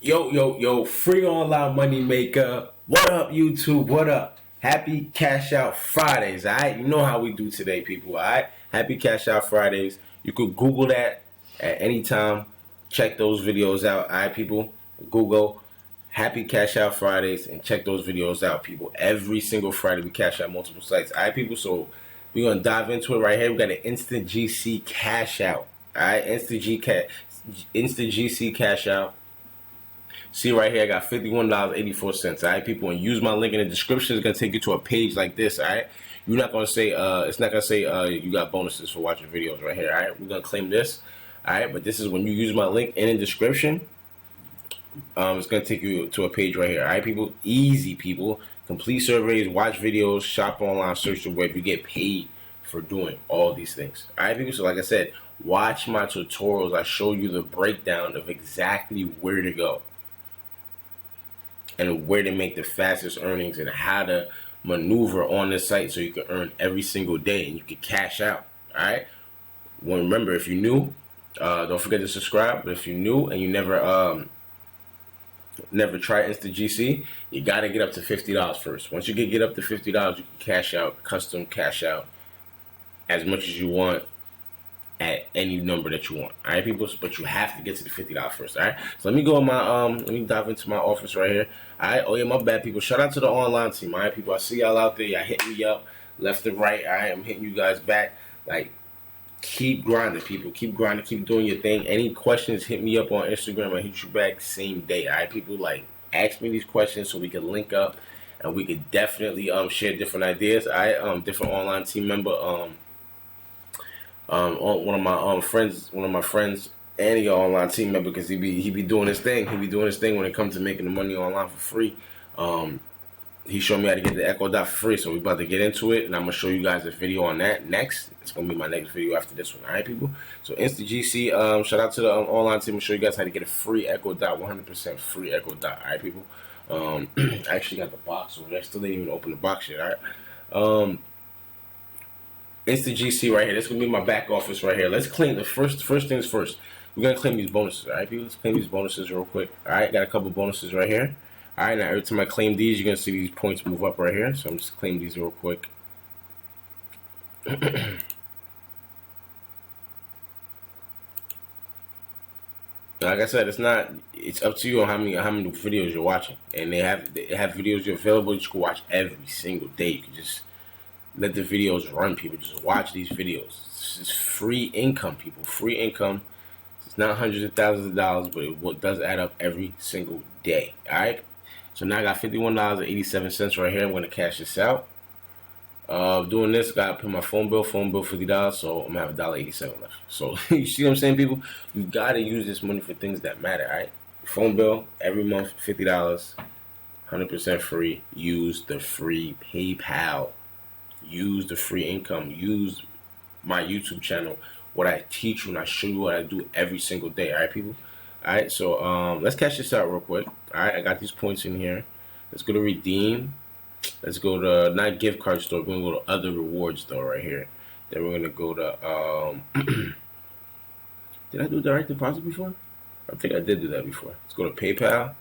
Yo, free online money maker. What up, YouTube? What up? Happy Cash Out Fridays, alright? You know how we do today, people, alright? Happy Cash Out Fridays. You could Google that at any time. Check those videos out, alright, people? Google Happy Cash Out Fridays and check those videos out, people. Every single Friday we cash out multiple sites, alright, people? So we're going to dive into it right here. We got an InstaGc Cash Out, alright? InstaGc Cash Out. See right here, I got $51.84. Alright, people, and use my link in the description. It's gonna take you to a page like this. Alright, you're not gonna say it's not gonna say you got bonuses for watching videos right here. Alright, we're gonna claim this. Alright, but this is when you use my link in the description. It's gonna take you to a page right here. Alright, people, easy, people. Complete surveys, watch videos, shop online, search the web. You get paid for doing all these things. Alright, people. So like I said, watch my tutorials. I show you the breakdown of exactly where to go and where to make the fastest earnings and how to maneuver on this site so you can earn every single day and you can cash out. All right. Well, remember, if you're new, don't forget to subscribe. But if you're new and you never try InstaGc, you got to get up to $50 first. Once you get up to $50, you can cash out, custom cash out as much as you want at any number that you want. All right, people, but you have to get to the $50 first. All right, so let me go in my let me dive into my office right here. All right, oh yeah, my bad, people. Shout out to the online team. All right, people, I see y'all out there. Y'all hitting me up left and right. All right, I'm hitting you guys back. Like, keep grinding, people. Keep grinding. Keep doing your thing. Any questions, hit me up on Instagram. I hit you back same day. All right, people, like, ask me these questions so we can link up and we could definitely share different ideas. All right, different online team member one of my friends and he online team member, because he be doing his thing. He be doing his thing when it comes to making the money online for free. He showed me how to get the Echo Dot for free, so we about to get into it, and I'm gonna show you guys a video on that next. It's gonna be my next video after this one. All right, people. So InstaGc, shout out to the online team. I'm show you guys how to get a free Echo Dot, 100% free Echo Dot. All right, people. I actually got the box over there. I still didn't even open the box yet. All right. InstaGc right here. This is gonna be my back office right here. Let's claim the first things first. We're gonna claim these bonuses. All right, people. Let's claim these bonuses real quick. All right, got a couple bonuses right here. All right, now every time I claim these, you're gonna see these points move up right here. So I'm just claim these real quick. Like I said, it's up to you on how many videos you're watching, and they have videos available that you can watch every single day. You can just let the videos run, people. Just watch these videos. This is free income, people. Free income. It's not hundreds of thousands of dollars, but it does add up every single day. All right. So now I got $51.87 right here. I'm gonna cash this out. Doing this, gotta pay my phone bill $50. So I'm gonna have $1.87 left. So you see what I'm saying, people? You gotta use this money for things that matter. All right. Phone bill every month, $50, 100% free. Use the free PayPal. Use the free income. Use my YouTube channel. What I teach you and I show you what I do every single day. All right, people. All right. So let's cash this out real quick. All right. I got these points in here. Let's go to redeem. Let's go to not gift card store. We're gonna go to other rewards though right here. Then we're gonna go to did I do direct deposit before? I think I did do that before. Let's go to PayPal.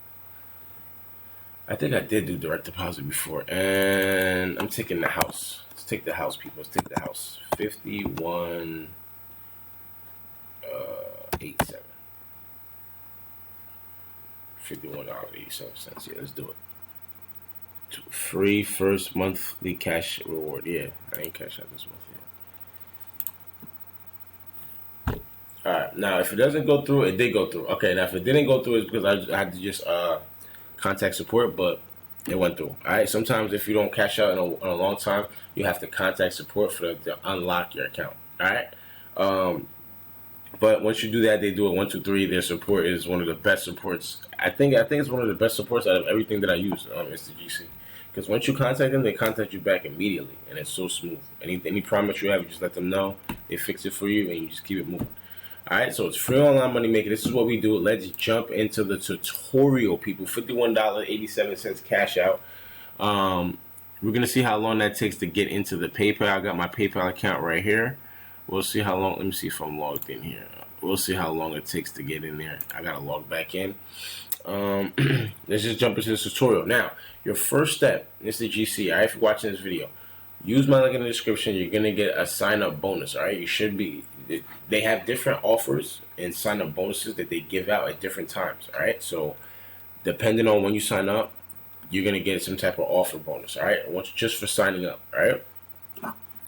I think I did do direct deposit before, and I'm taking the house. Let's take the house, people. Let's take the house. 51.87. $51.87. Yeah, let's do it. Free first monthly cash reward. Yeah, I ain't cash out this month yet. All right, now if it doesn't go through, it did go through. Okay, now if it didn't go through, it's because I had to just contact support, but it went through. All right. Sometimes if you don't cash out in a long time, you have to contact support for to unlock your account. All right. But once you do that, they do it 1, 2, 3. Their support is one of the best supports. I think it's one of the best supports out of everything that I use on InstaGc. Because once you contact them, they contact you back immediately, and it's so smooth. Any problem you have, you just let them know. They fix it for you, and you just keep it moving. All right, so it's free online money maker. This is what we do. Let's jump into the tutorial, people. $51.87 cash out. We're gonna see how long that takes to get into the PayPal. I got my PayPal account right here. We'll see how long. Let me see if I'm logged in here. We'll see how long it takes to get in there. I gotta log back in. let's just jump into this tutorial. Now, your first step, InstaGc, alright, if you're watching this video, use my link in the description. You're going to get a sign-up bonus, alright? You should be, they have different offers and sign-up bonuses that they give out at different times, alright? So, depending on when you sign up, you're going to get some type of offer bonus, alright? Just for signing up, alright?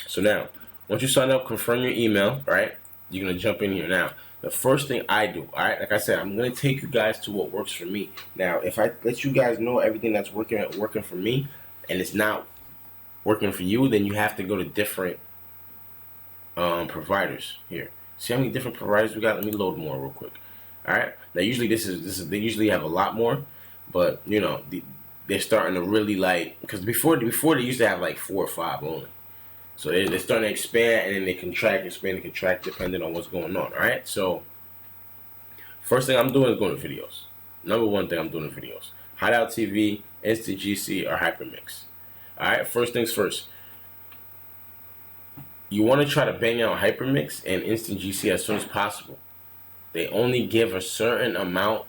So now, once you sign up, confirm your email, right? You're going to jump in here. Now, the first thing I do, all right, like I said, I'm going to take you guys to what works for me. Now, if I let you guys know everything that's working for me and it's not working for you, then you have to go to different providers here. See how many different providers we got? Let me load more real quick. All right. Now, usually this is they usually have a lot more, but you know they're starting to really like, because before they used to have like 4 or 5 only. So they're starting to expand, and then they contract, expand, and contract depending on what's going on, all right? So first thing I'm doing is going to videos. Number one thing I'm doing is videos. Hideout TV, InstaGc, or Hypermix. All right, first things first. You want to try to bang out Hypermix and InstaGc as soon as possible. They only give a certain amount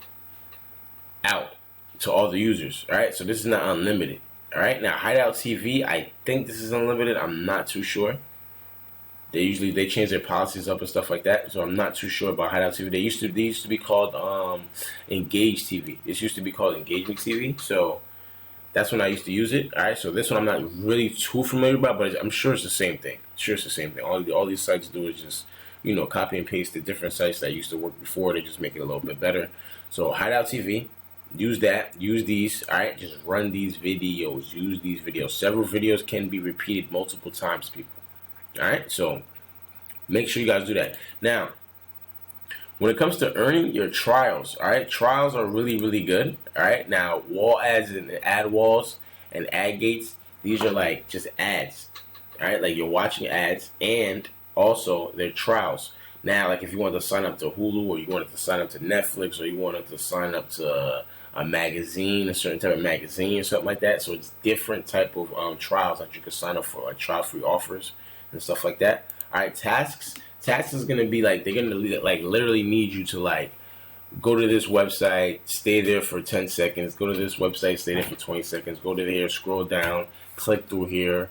out to all the users, all right? So this is not unlimited. All right, now Hideout TV, I think this is unlimited. I'm not too sure. They change their policies up and stuff like that, so I'm not too sure about Hideout TV. They used to be called Engage TV. This used to be called Engagement TV. So that's when I used to use it. All right, so this one I'm not really too familiar about, but I'm sure it's the same thing. Sure, it's the same thing. All these sites do is just, you know, copy and paste the different sites that used to work before. They just make it a little bit better. So Hideout TV. Use that. Use these. All right. Just run these videos. Use these videos. Several videos can be repeated multiple times, people. All right. So make sure you guys do that. Now, when it comes to earning your trials, all right, trials are really, really good. All right. Now, wall ads and ad walls and ad gates, these are like just ads. All right. Like you're watching ads, and also they're trials. Now, like if you wanted to sign up to Hulu, or you wanted to sign up to Netflix, or you wanted to sign up to a magazine, a certain type of magazine or something like that. So it's different type of trials that you can sign up for, like trial free offers and stuff like that. All right, tasks. Tasks is gonna be like, they're gonna like literally need you to like go to this website, stay there for 10 seconds. Go to this website, stay there for 20 seconds. Go to here, scroll down, click through here,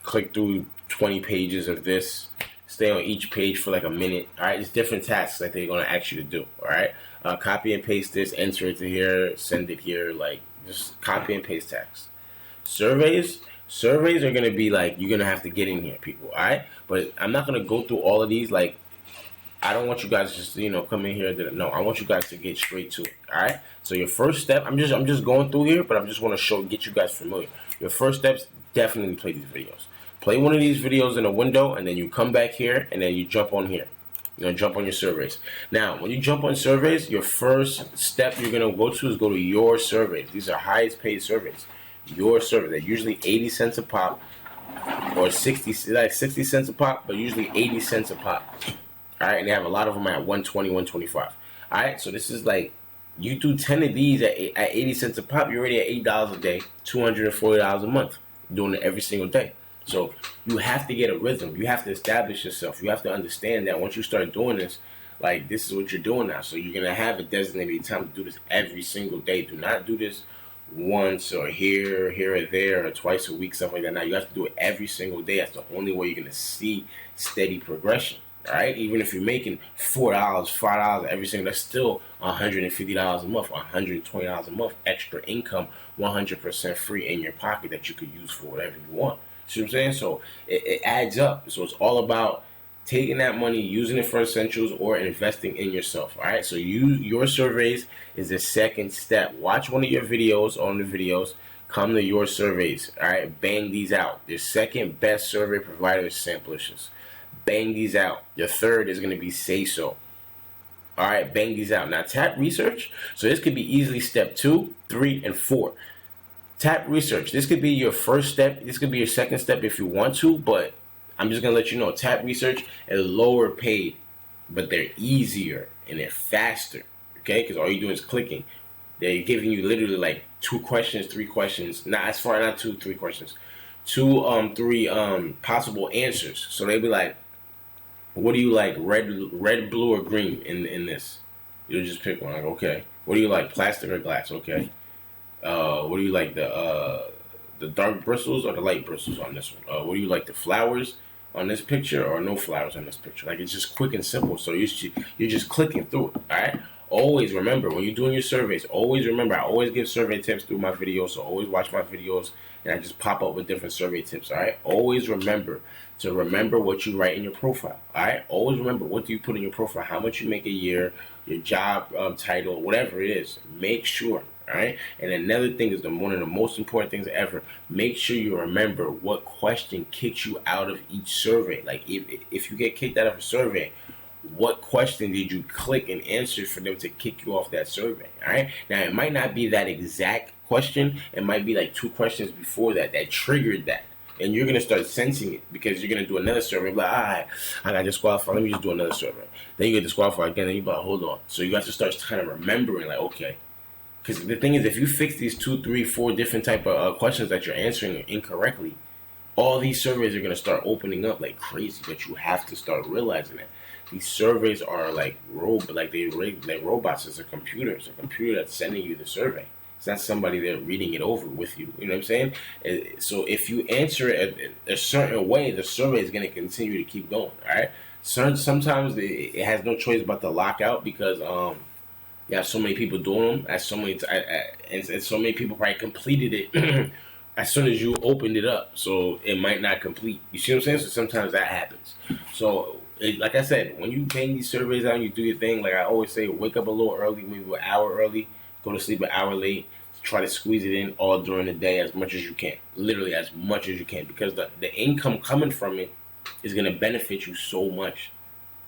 click through 20 pages of this. Stay on each page for like a minute. All right, it's different tasks that they're gonna ask you to do. All right, copy and paste this, enter it to here, send it here. Like just copy and paste tasks. Surveys are gonna be like, you're gonna have to get in here, people. All right, but I'm not gonna go through all of these. Like, I don't want you guys to just, you know, come in here. No, I want you guys to get straight to it. All right. So your first step, I'm just going through here, but I'm just want to get you guys familiar. Your first steps, definitely play these videos. Play one of these videos in a window, and then you come back here, and then you jump on here. You're gonna jump on your surveys. Now, when you jump on surveys, your first step you're gonna go to is go to your surveys. These are highest paid surveys. Your survey. They're usually 80 cents a pop, or 60 cents a pop, but usually 80 cents a pop. All right, and they have a lot of them at 120, 125. All right, so this is like, you do 10 of these at 80 cents a pop, you're already at $8 a day, $240 a month, doing it every single day. So you have to get a rhythm. You have to establish yourself. You have to understand that once you start doing this, like, this is what you're doing now. So you're going to have a designated time to do this every single day. Do not do this once or here or there, or twice a week, stuff like that. Now you have to do it every single day. That's the only way you're going to see steady progression. All right, even if you're making $4, $5 every single, that's still $150 a month, $120 a month extra income, 100% free in your pocket that you could use for whatever you want. See what I'm saying? So it adds up. So it's all about taking that money, using it for essentials, or investing in yourself. All right. So your surveys is the second step. Watch one of your videos on the videos. Come to your surveys. All right. Bang these out. The second best survey provider is Samplicious. Bang these out. Your third is going to be Say So. All right. Bang these out. Now tap research. So this could be easily step 2, 3, and 4. Tap research. This could be your first step. This could be your second step if you want to, but I'm just going to let you know, tap research is lower paid, but they're easier and they're faster, okay? Because all you do is clicking. They're giving you literally like 2 questions, 3 questions. Not 2, 3 questions. 3 possible answers. So they'll be like, what do you like, red, blue, or green in this? You'll just pick one. Like, okay, what do you like, plastic or glass? Okay. What do you like, the dark bristles or the light bristles on this one? What do you like, the flowers on this picture or no flowers on this picture? Like, it's just quick and simple. So you're just clicking through it. All right. Always remember when you're doing your surveys. Always remember, I always give survey tips through my videos. So always watch my videos, and I just pop up with different survey tips. All right. Always remember to remember what you write in your profile. All right. Always remember, what do you put in your profile? How much you make a year? Your job title, whatever it is. Make sure. All right. And another thing is one of the most important things ever. Make sure you remember what question kicks you out of each survey. Like, if you get kicked out of a survey, what question did you click and answer for them to kick you off that survey? All right. Now, it might not be that exact question. It might be like 2 questions before that triggered that. And you're going to start sensing it because you're going to do another survey. Like, all right, I got disqualified. Let me just do another survey. Then you get disqualified again. Then you're like, hold on. So you have to start kind of remembering, like, okay. Because the thing is, if you fix these 2, 3, 4 different type of questions that you're answering incorrectly, all these surveys are going to start opening up like crazy. But you have to start realizing that these surveys are like robots. It's a computer. It's a computer that's sending you the survey. It's not somebody there reading it over with you. You know what I'm saying? So if you answer it a certain way, the survey is going to continue to keep going. All right. Sometimes it has no choice but to lock out because you have so many people doing them. And so many people probably completed it as soon as you opened it up. So it might not complete. You see what I'm saying? So sometimes that happens. So like I said, when you bang these surveys out and you do your thing, like I always say, wake up a little early, maybe an hour early, go to sleep an hour late, try to squeeze it in all during the day as much as you can. Literally as much as you can, because the income coming from it is going to benefit you so much.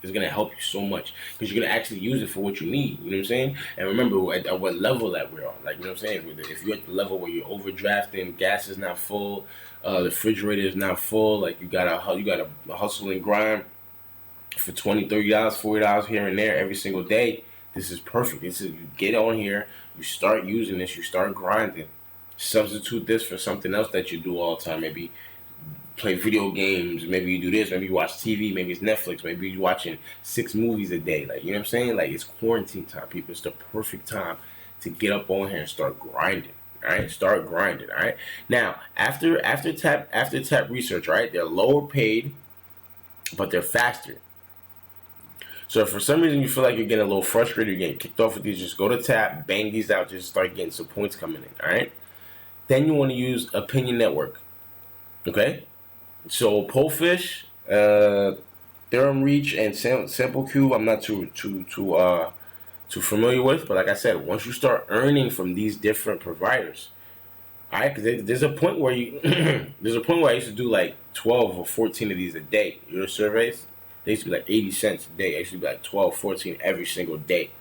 It's going to help you so much because you're going to actually use it for what you need. You know what I'm saying? And remember at what level that we're on. Like, you know what I'm saying? If you're at the level where you're overdrafting, gas is not full, the refrigerator is not full, like you got to hustle and grind for $20, $30, $40 here and there every single day. This is perfect. This is, you get on here, you start using this, you start grinding. Substitute this for something else that you do all the time. Maybe play video games, maybe you do this, maybe you watch TV, maybe it's Netflix, maybe you're watching 6 movies a day. Like, you know what I'm saying? Like, it's quarantine time, people. It's the perfect time to get up on here and start grinding. All right, start grinding. All right. Now, after tap research, right? They're lower paid, but they're faster. So if for some reason you feel like you're getting a little frustrated, you're getting kicked off with these, just go to tap, bang these out, just start getting some points coming in. All right. Then you want to use Opinion Network. Okay. So Polefish, Theorem Reach, and Sample Cube, I'm not too familiar with, but like I said, once you start earning from these different providers, all right, because there's a point where there's a point where I used to do like 12 or 14 of these a day. Your surveys, they used to be like 80 cents a day. I used to be like 12, 14 every single day,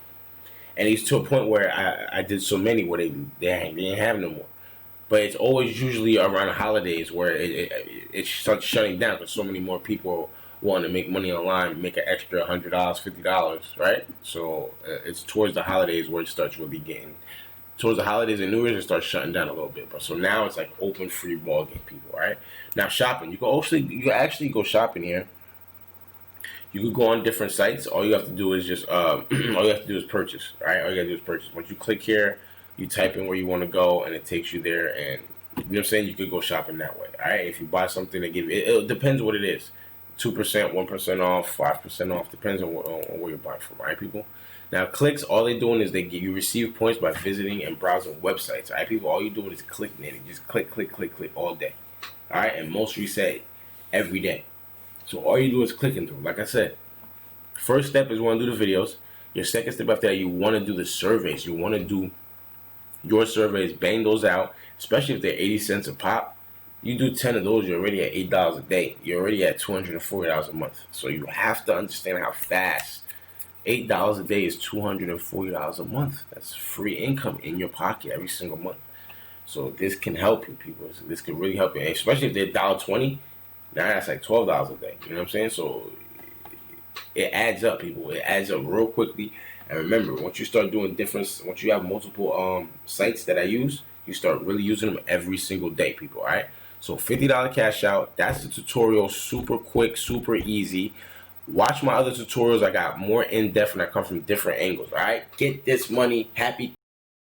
and it's to a point where I did so many where they didn't have no more. But it's always usually around the holidays where it starts shutting down because so many more people want to make money online, make an extra $100, $50, right? So it's towards the holidays where it starts really getting. Towards the holidays and New Year's, it starts shutting down a little bit. But so now it's like open free ball game, people, right? Now shopping, you can actually go shopping here. You could go on different sites. All you have to do is just all you have to do is purchase, right? All you gotta do is purchase. Once you click here, you type in where you want to go, and it takes you there. And you know what I'm saying? You could go shopping that way. All right. If you buy something, they give it depends what it is. 2%, 1% off, 5% off. Depends on where you're buying from. All right, people. Now clicks. All they're doing is you receive points by visiting and browsing websites. All right, people. All you're doing is clicking it. And just click all day. All right, and most reset every day. So all you do is clicking through. Like I said, first step is you want to do the videos. Your second step after that, you want to do the surveys. You want to do your surveys, bang those out, especially if they're 80 cents a pop. You do 10 of those, you're already at $8 a day. You're already at $240 a month. So you have to understand how fast $8 a day is $240 a month. That's free income in your pocket every single month. So this can help you, people. So this can really help you, especially if they're $1.20. Now that's like $12 a day. You know what I'm saying? So it adds up, people. It adds up real quickly. And remember, once you start doing once you have multiple sites that I use, you start really using them every single day, people. All right. So $50 cash out. That's the tutorial. Super quick, super easy. Watch my other tutorials. I got more in depth and I come from different angles. All right, get this money. Happy